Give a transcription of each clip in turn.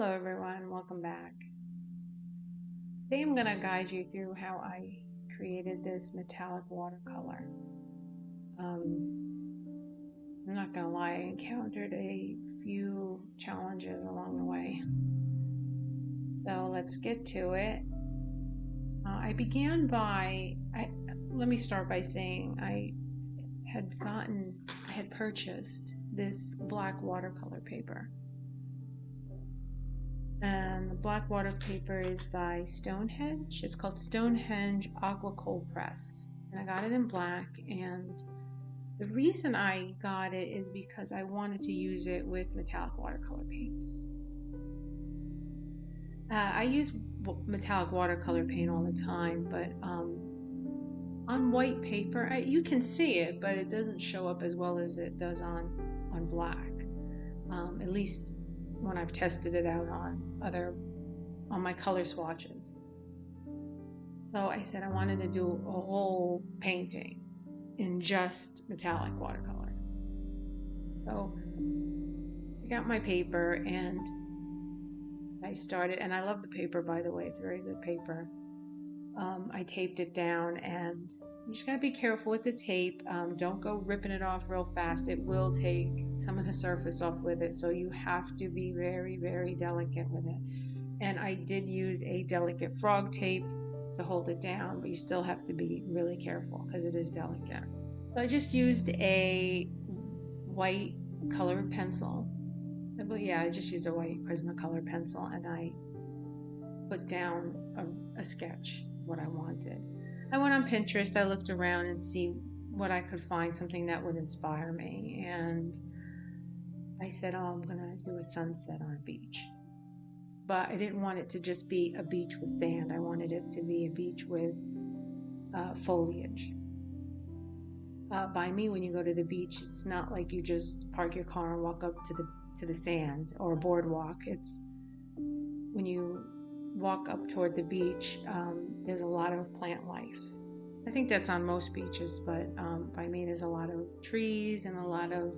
Hello everyone, welcome back. Today I'm going to guide you through how I created this metallic watercolor. I'm not going to lie, I encountered a few challenges along the way. So let's get to it. Let me start by saying I had purchased this black watercolor paper. And the black water paper is by Stonehenge. It's called Stonehenge Aqua Cold Press. And I got it in black. And the reason I got it is because I wanted to use it with metallic watercolor paint. I use metallic watercolor paint all the time, but on white paper, you can see it, but it doesn't show up as well as it does on black. At least when I've tested it out on my color swatches. So I said I wanted to do a whole painting in just metallic watercolor. So I got my paper and I started, and I love the paper, by the way, it's a very good paper. I taped it down, and you just gotta be careful with the tape. Don't go ripping it off real fast. It will take some of the surface off with it, so you have to be very, very delicate with it. And I did use a delicate frog tape to hold it down, but you still have to be really careful because it is delicate. So I just used a white colored pencil. I just used a white Prismacolor pencil, and I put down a sketch what I wanted. I went on Pinterest, I looked around and see what I could find, something that would inspire me, and I said, I'm gonna do a sunset on a beach. But I didn't want it to just be a beach with sand. I wanted it to be a beach with foliage. By me, when you go to the beach, it's not like you just park your car and walk up to the sand or a boardwalk. It's when you walk up toward the beach, there's a lot of plant life. I think that's on most beaches, but by me there's a lot of trees and a lot of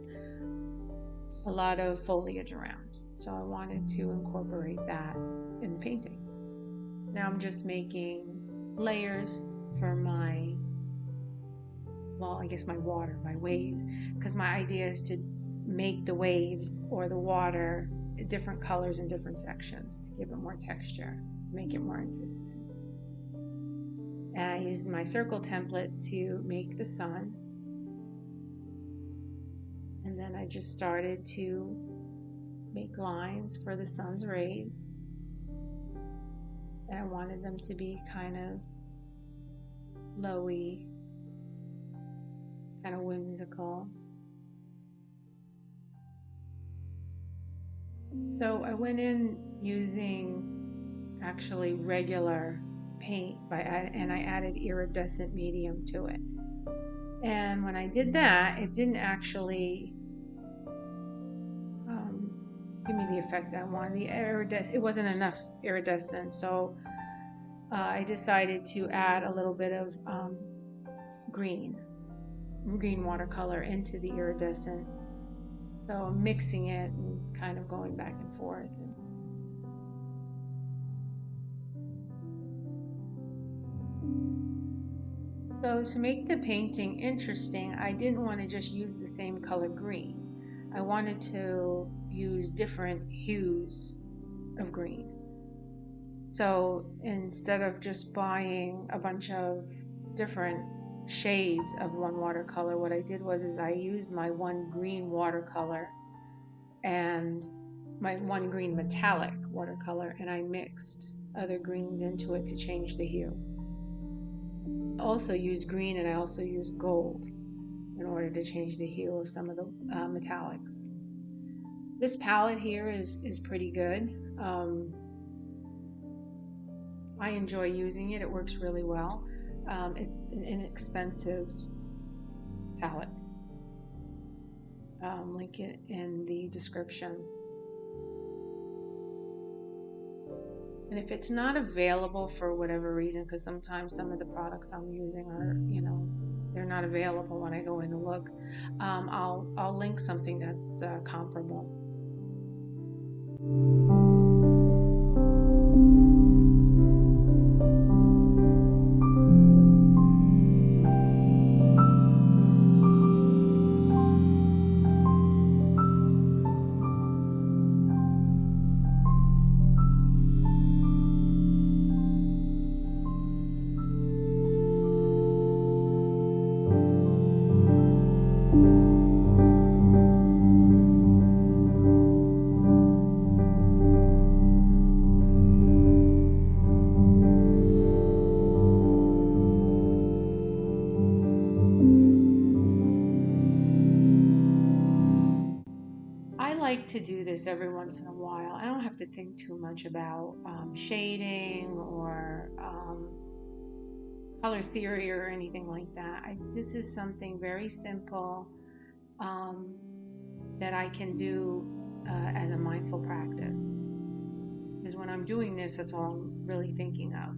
foliage around. So I wanted to incorporate that in the painting. Now I'm just making layers for my waves, because my idea is to make the waves or the water different colors in different sections to give it more texture, make it more interesting. And I used my circle template to make the sun, and then I just started to make lines for the sun's rays, and I wanted them to be kind of flowy, kind of whimsical. So I went in using actually regular paint, and I added iridescent medium to it. And when I did that, it didn't actually give me the effect I wanted. It wasn't enough iridescent, so I decided to add a little bit of green watercolor into the iridescent. So I'm mixing it and kind of going back and forth. So to make the painting interesting, I didn't want to just use the same color green. I wanted to use different hues of green. So instead of just buying a bunch of different shades of one watercolor, what I did was I used my one green watercolor and my one green metallic watercolor, and I mixed other greens into it to change the hue. I also used green, and I also used gold in order to change the hue of some of the metallics. This palette here is pretty good. I enjoy using it. It works really well. It's an inexpensive palette. Link it in the description. And if it's not available for whatever reason, because sometimes some of the products I'm using are, they're not available when I go in to look, I'll link something that's comparable. do this every once in a while. I don't have to think too much about shading or color theory or anything like that. This is something very simple that I can do as a mindful practice. Because when I'm doing this, that's all I'm really thinking of.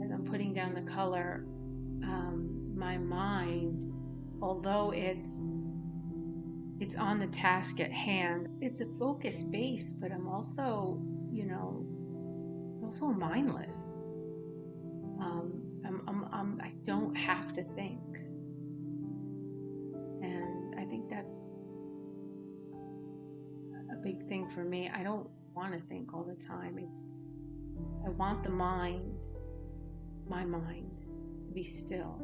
As I'm putting down the color, my mind, although it's on the task at hand, it's a focus base, but I'm also, it's also mindless. I don't have to think, and I think that's a big thing for me. I don't want to think all the time. I want my mind, to be still.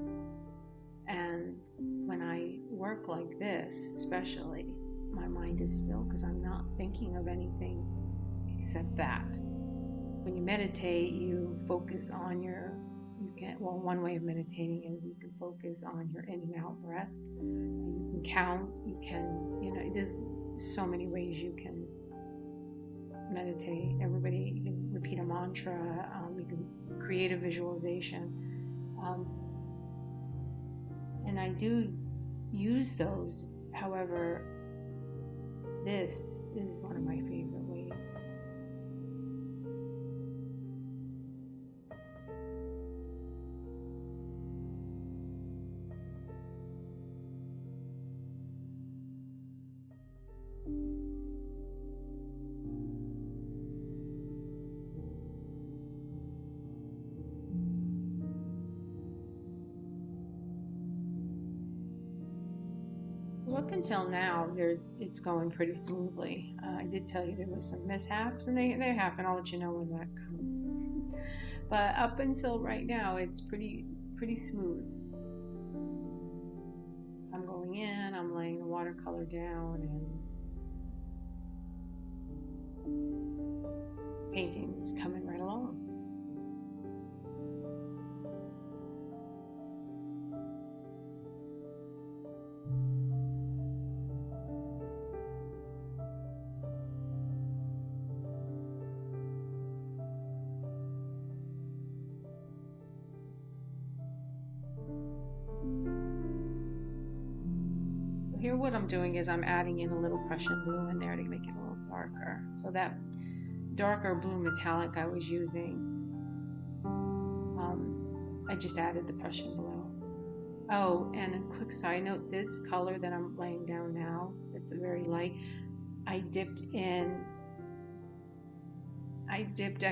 And when I work like this, especially, my mind is still because I'm not thinking of anything except that. When you meditate, you focus on one way of meditating is you can focus on your in and out breath. You can count, there's so many ways you can meditate. You can repeat a mantra, you can create a visualization. And I do use those. However, this is one of my favorite ways. Up until now, it's going pretty smoothly. I did tell you there was some mishaps, and they happen. I'll let you know when that comes. But up until right now, it's pretty smooth. I'm going in, I'm laying the watercolor down, and painting's coming right along. Here what I'm doing is I'm adding in a little Prussian blue in there to make it a little darker. So that darker blue metallic I was using, I just added the Prussian blue. Oh, and a quick side note, this color that I'm laying down now, it's a very light, I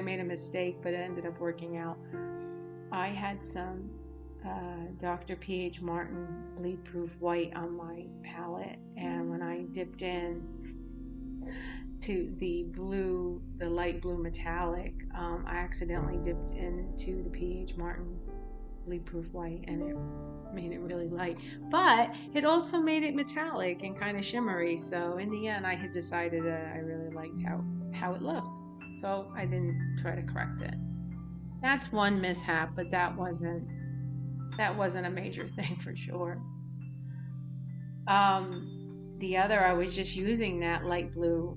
made a mistake, but it ended up working out. I had some Dr. P.H. Martin bleed proof white on my palette, and when I dipped in to the light blue metallic, I accidentally dipped into the P.H. Martin bleed proof white, and it made it really light, but it also made it metallic and kind of shimmery. So in the end, I had decided that I really liked how it looked, so I didn't try to correct it. That's one mishap, but that wasn't a major thing for sure. The other, I was just using that light blue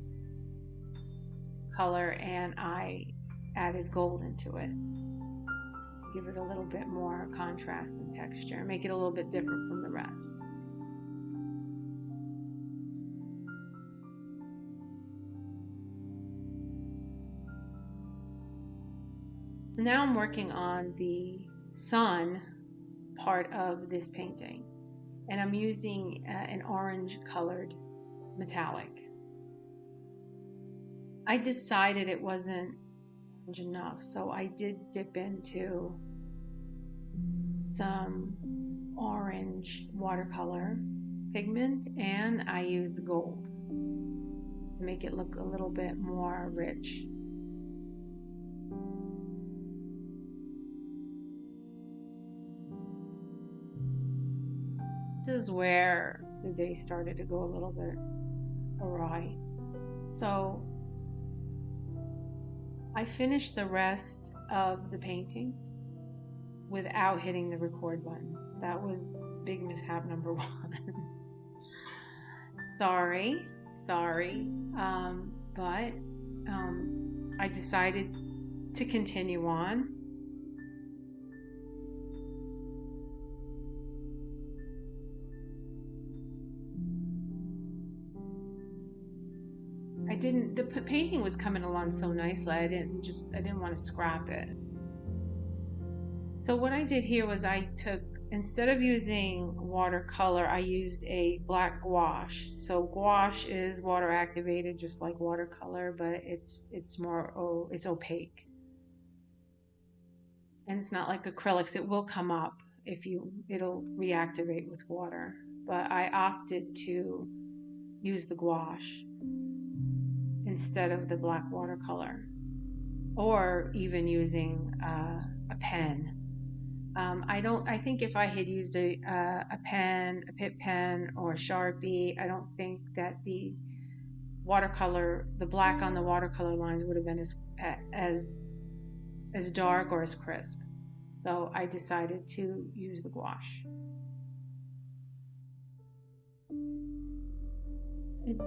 color, and I added gold into it to give it a little bit more contrast and texture, make it a little bit different from the rest. So now I'm working on the sun part of this painting, and I'm using an orange colored metallic. I decided it wasn't orange enough, so I did dip into some orange watercolor pigment, and I used gold to make it look a little bit more rich. This is where the day started to go a little bit awry. So I finished the rest of the painting, without hitting the record button. That was big mishap number one. Sorry, but I decided to continue on. The painting was coming along so nicely, I didn't want to scrap it. So what I did here was instead of using watercolor, I used a black gouache. So gouache is water activated, just like watercolor, but it's opaque. And it's not like acrylics. It will come up it'll reactivate with water. But I opted to use the gouache instead of the black watercolor, or even using a pen. I think if I had used a pen, a Pitt pen, or a Sharpie, I don't think that the black on the watercolor lines would have been as dark or as crisp. So I decided to use the gouache.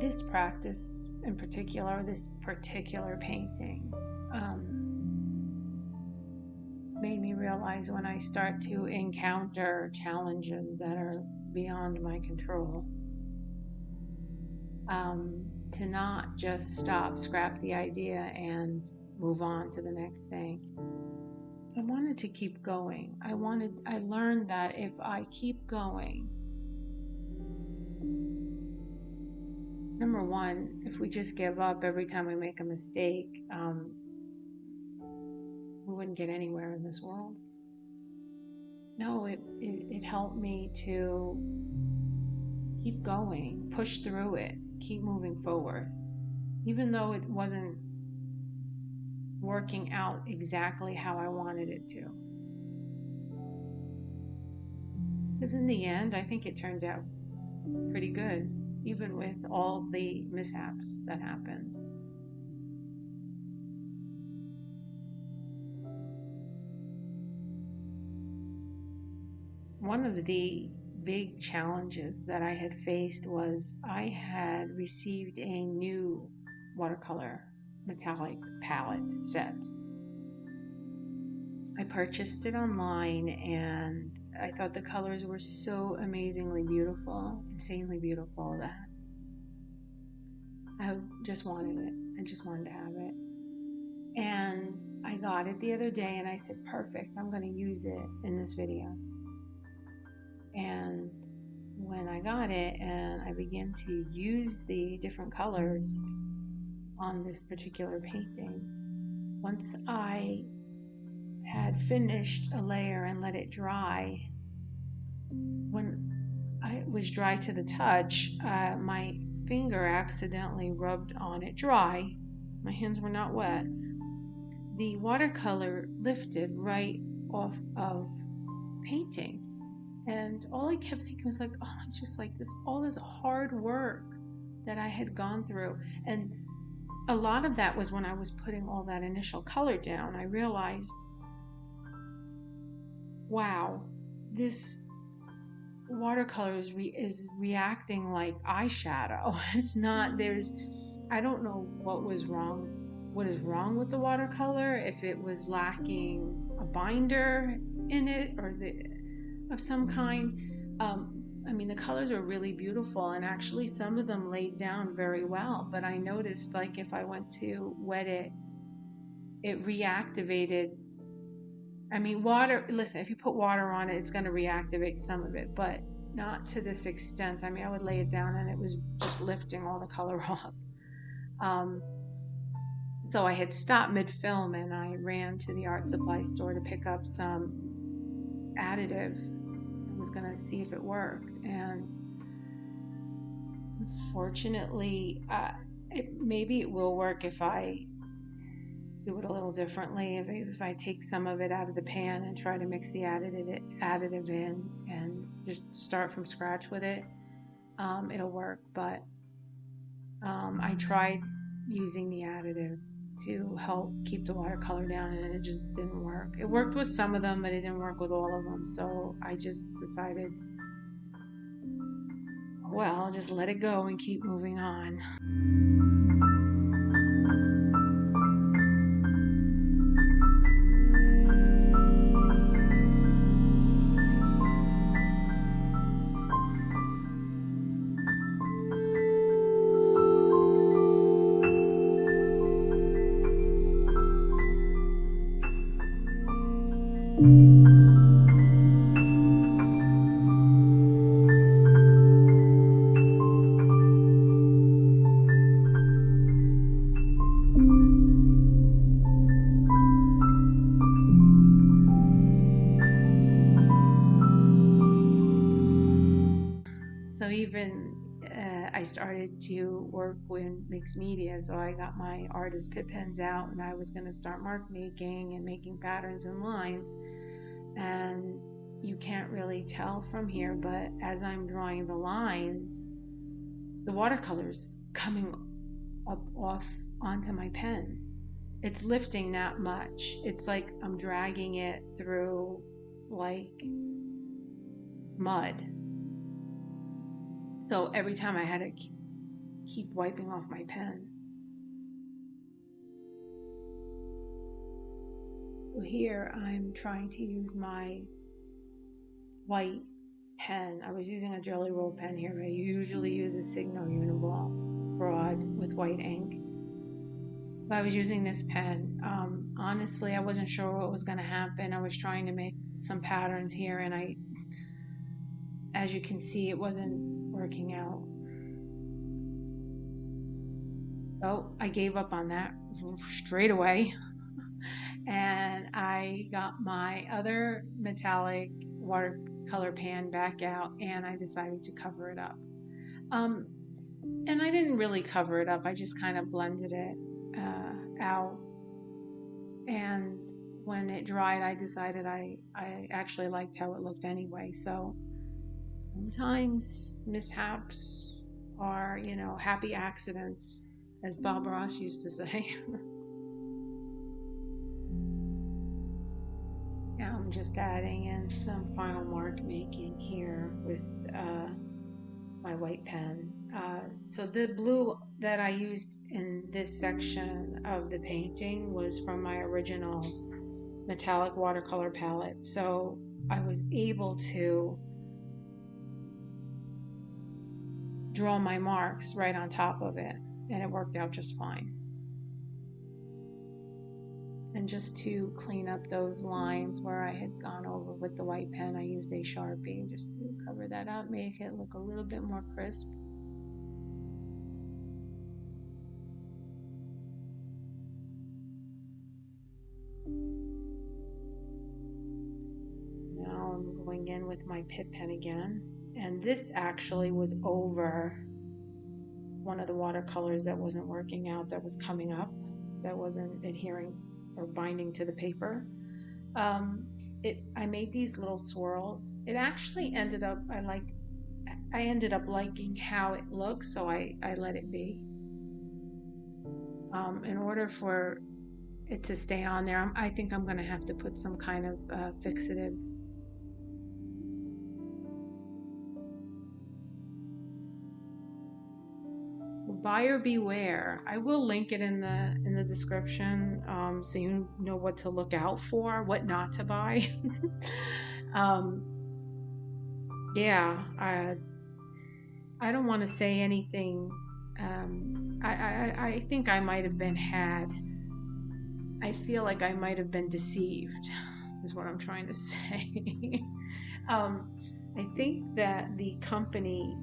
This practice in particular, this particular painting, made me realize when I start to encounter challenges that are beyond my control, to not just scrap the idea and move on to the next thing. I wanted to keep going. I learned that if I keep going, number one, if we just give up every time we make a mistake, we wouldn't get anywhere in this world. No, it helped me to keep going, push through it, keep moving forward. Even though it wasn't working out exactly how I wanted it to. Because in the end, I think it turned out pretty good, even with all the mishaps that happened. One of the big challenges that I had faced was I had received a new watercolor metallic palette set. I purchased it online and I thought the colors were so amazingly beautiful, insanely beautiful, that I just wanted it. I just wanted to have it. And I got it the other day and I said, perfect, I'm going to use it in this video. And when I got it and I began to use the different colors on this particular painting, once I had finished a layer and let it dry, when it was dry to the touch, my finger accidentally rubbed on it dry. My hands were not wet. The watercolor lifted right off of painting. And all I kept thinking was like, oh, it's just like all this hard work that I had gone through. And a lot of that was when I was putting all that initial color down. I realized, wow, this watercolor is reacting like eyeshadow. It's not, I don't know what is wrong with the watercolor, if it was lacking a binder in it or of some kind. I mean, the colors are really beautiful, and actually some of them laid down very well, but I noticed, like, if I went to wet it, it reactivated. I mean, listen, if you put water on it, it's going to reactivate some of it, but not to this extent. I mean, I would lay it down and it was just lifting all the color off. So I had stopped mid-film and I ran to the art supply store to pick up some additive. I was going to see if it worked, and unfortunately, maybe it will work if I do it a little differently. If I take some of it out of the pan and try to mix the additive in and just start from scratch with it, it'll work. But I tried using the additive to help keep the watercolor down, and it just didn't work. It worked with some of them, but it didn't work with all of them. So I just decided, well, I'll just let it go and keep moving on. So even I started to work with mixed media, so I got my artist Pitt pens out, and I was going to start mark making and making patterns and lines. And you can't really tell from here, but as I'm drawing the lines, the watercolor's coming up off onto my pen. It's lifting that much. It's like I'm dragging it through like mud. So every time I had to keep wiping off my pen. So here I'm trying to use my white pen. I was using a Jelly Roll pen here, but I usually use a Signo Uniball broad with white ink. But I was using this pen. Honestly, I wasn't sure what was going to happen. I was trying to make some patterns here, and as you can see, it wasn't working out. So I gave up on that straight away. And I got my other metallic watercolor pan back out, and I decided to cover it up. And I didn't really cover it up. I just kind of blended it out. And when it dried, I decided I actually liked how it looked anyway. So sometimes mishaps are, happy accidents, as Bob Ross used to say. Now I'm just adding in some final mark making here with my white pen. So the blue that I used in this section of the painting was from my original metallic watercolor palette. So I was able to draw my marks right on top of it, and it worked out just fine. And just to clean up those lines where I had gone over with the white pen, I used a Sharpie just to cover that up, make it look a little bit more crisp. Now I'm going in with my Pitt pen again, and this actually was over one of the watercolors that wasn't working out, that was coming up, that wasn't adhering or binding to the paper. I made these little swirls. It actually ended up, I ended up liking how it looks, so I let it be. In order for it to stay on there, I think I'm going to have to put some kind of fixative. Buyer beware. I will link it in the description, so you know what to look out for, what not to buy. Yeah, I don't want to say anything. I think I might have been had. I feel like I might have been deceived, is what I'm trying to say. I think that the company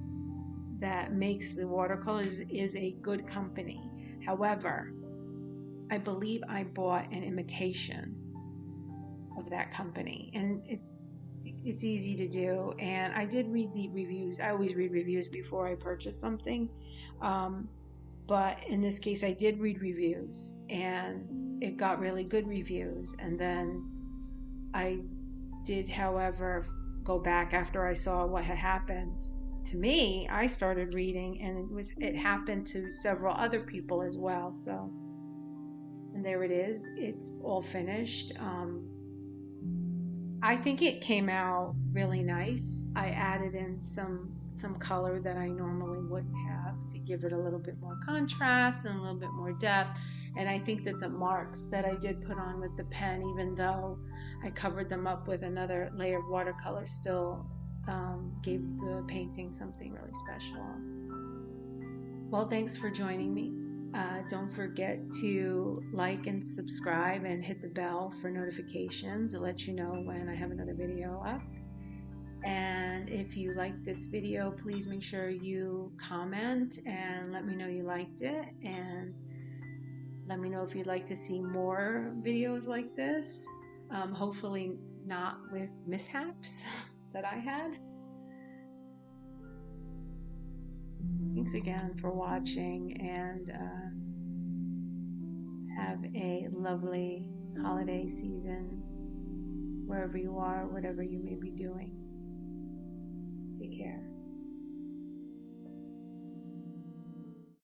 that makes the watercolors is a good company. However, I believe I bought an imitation of that company, and it's easy to do. And I did read the reviews. I always read reviews before I purchase something, but in this case I did read reviews, and it got really good reviews. And then I did, however, go back after I saw what had happened to me. I started reading, and it happened to several other people as well. So And there it is. It's all finished. I think it came out really nice. I added in some color that I normally wouldn't have to give it a little bit more contrast and a little bit more depth. And I think that the marks that I did put on with the pen, even though I covered them up with another layer of watercolor, still gave the painting something really special. Well, thanks for joining me. Don't forget to like and subscribe and hit the bell for notifications. It lets you know when I have another video up. And if you like this video, please make sure you comment and let me know you liked it. And let me know if you'd like to see more videos like this. Hopefully not with mishaps that I had. Thanks again for watching, and have a lovely holiday season wherever you are, whatever you may be doing. Take care.